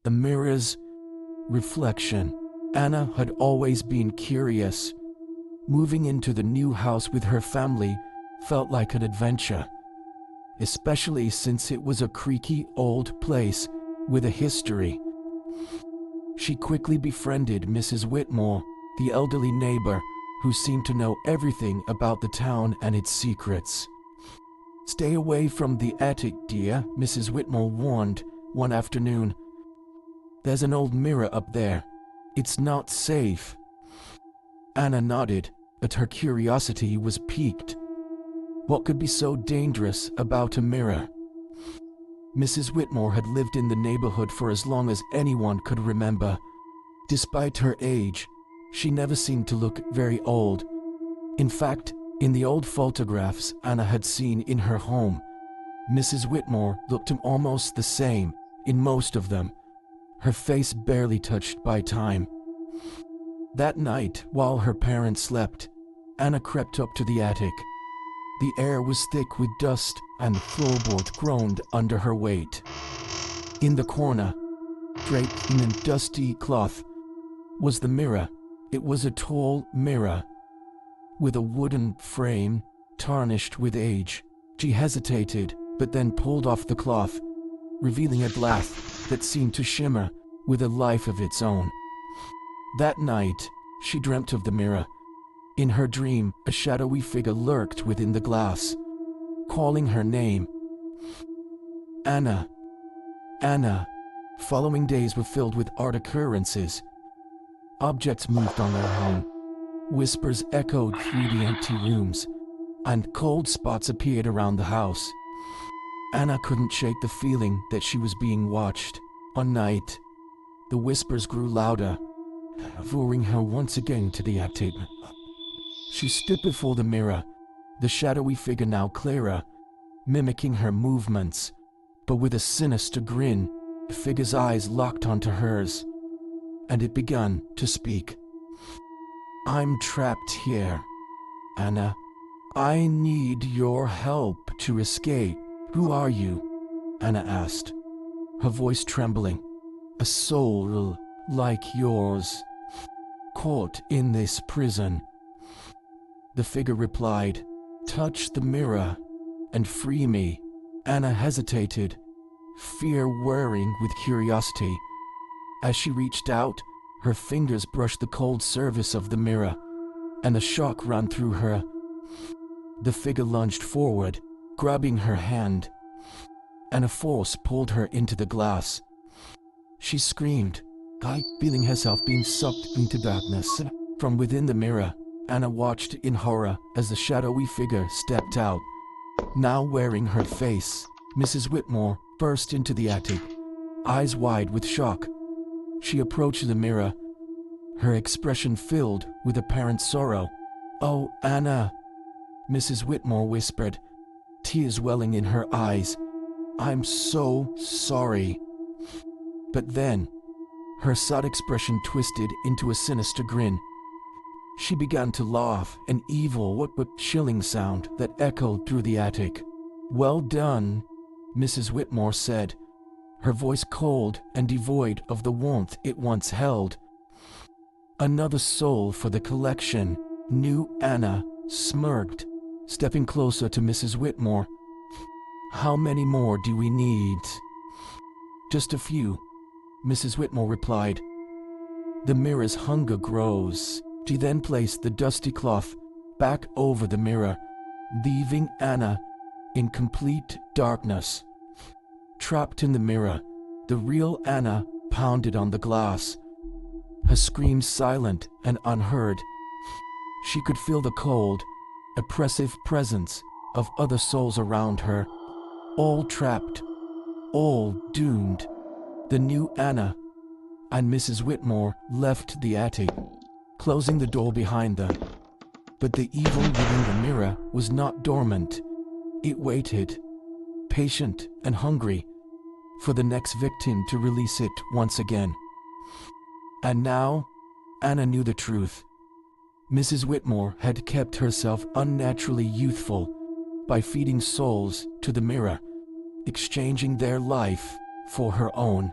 The mirror's reflection. Anna had always been curious. Moving into the new house with her family felt like an adventure, especially since it was a creaky old place with a history. She quickly befriended Mrs. Whitmore, the elderly neighbor who seemed to know everything about the town and its secrets. "Stay away from the attic, dear," Mrs. Whitmore warned one afternoon. "There's an old mirror up there. It's not safe." Anna nodded, but her curiosity was piqued. What could be so dangerous about a mirror? Mrs. Whitmore had lived in the neighborhood for as long as anyone could remember. Despite her age, she never seemed to look very old. In fact, in the old photographs Anna had seen in her home, Mrs. Whitmore looked almost the same in most of them, her face barely touched by time. That night, while her parents slept, Anna crept up to the attic. The air was thick with dust and the floorboard groaned under her weight. In the corner, draped in a dusty cloth, was the mirror. It was a tall mirror with a wooden frame tarnished with age. She hesitated, but then pulled off the cloth, revealing a glass that seemed to shimmer with a life of its own. That night, she dreamt of the mirror. In her dream, a shadowy figure lurked within the glass, calling her name. Anna. Anna. Following days were filled with odd occurrences. Objects moved on their own. Whispers echoed through the empty rooms, and cold spots appeared around the house. Anna couldn't shake the feeling that she was being watched. One night, the whispers grew louder, luring her once again to the attic. She stood before the mirror, the shadowy figure now clearer, mimicking her movements, but with a sinister grin. The figure's eyes locked onto hers, and it began to speak. "I'm trapped here, Anna. I need your help to escape." "Who are you?" Anna asked, her voice trembling. "A soul like yours, caught in this prison." The figure replied, "Touch the mirror and free me." Anna hesitated, fear whirring with curiosity. As she reached out, her fingers brushed the cold surface of the mirror, and a shock ran through her. The figure lunged forward, grabbing her hand, and a force pulled her into the glass. She screamed, feeling herself being sucked into darkness. From within the mirror, Anna watched in horror as the shadowy figure stepped out. Now wearing her face, Mrs. Whitmore burst into the attic, eyes wide with shock. She approached the mirror, her expression filled with apparent sorrow. "Oh, Anna," Mrs. Whitmore whispered, tears welling in her eyes. "I'm so sorry." But then, her sad expression twisted into a sinister grin. She began to laugh, an evil but chilling sound that echoed through the attic. "Well done," Mrs. Whitmore said, her voice cold and devoid of the warmth it once held. "Another soul for the collection." New Anna smirked, stepping closer to Mrs. Whitmore. "How many more do we need?" "Just a few," Mrs. Whitmore replied. "The mirror's hunger grows." She then placed the dusty cloth back over the mirror, leaving Anna in complete darkness. Trapped in the mirror, the real Anna pounded on the glass, her screams silent and unheard. She could feel the cold, oppressive presence of other souls around her, all trapped, all doomed. The new Anna and Mrs. Whitmore left the attic, closing the door behind them. But the evil within the mirror was not dormant. It waited, patient and hungry, for the next victim to release it once again. And now, Anna knew the truth. Mrs. Whitmore had kept herself unnaturally youthful by feeding souls to the mirror, exchanging their life for her own.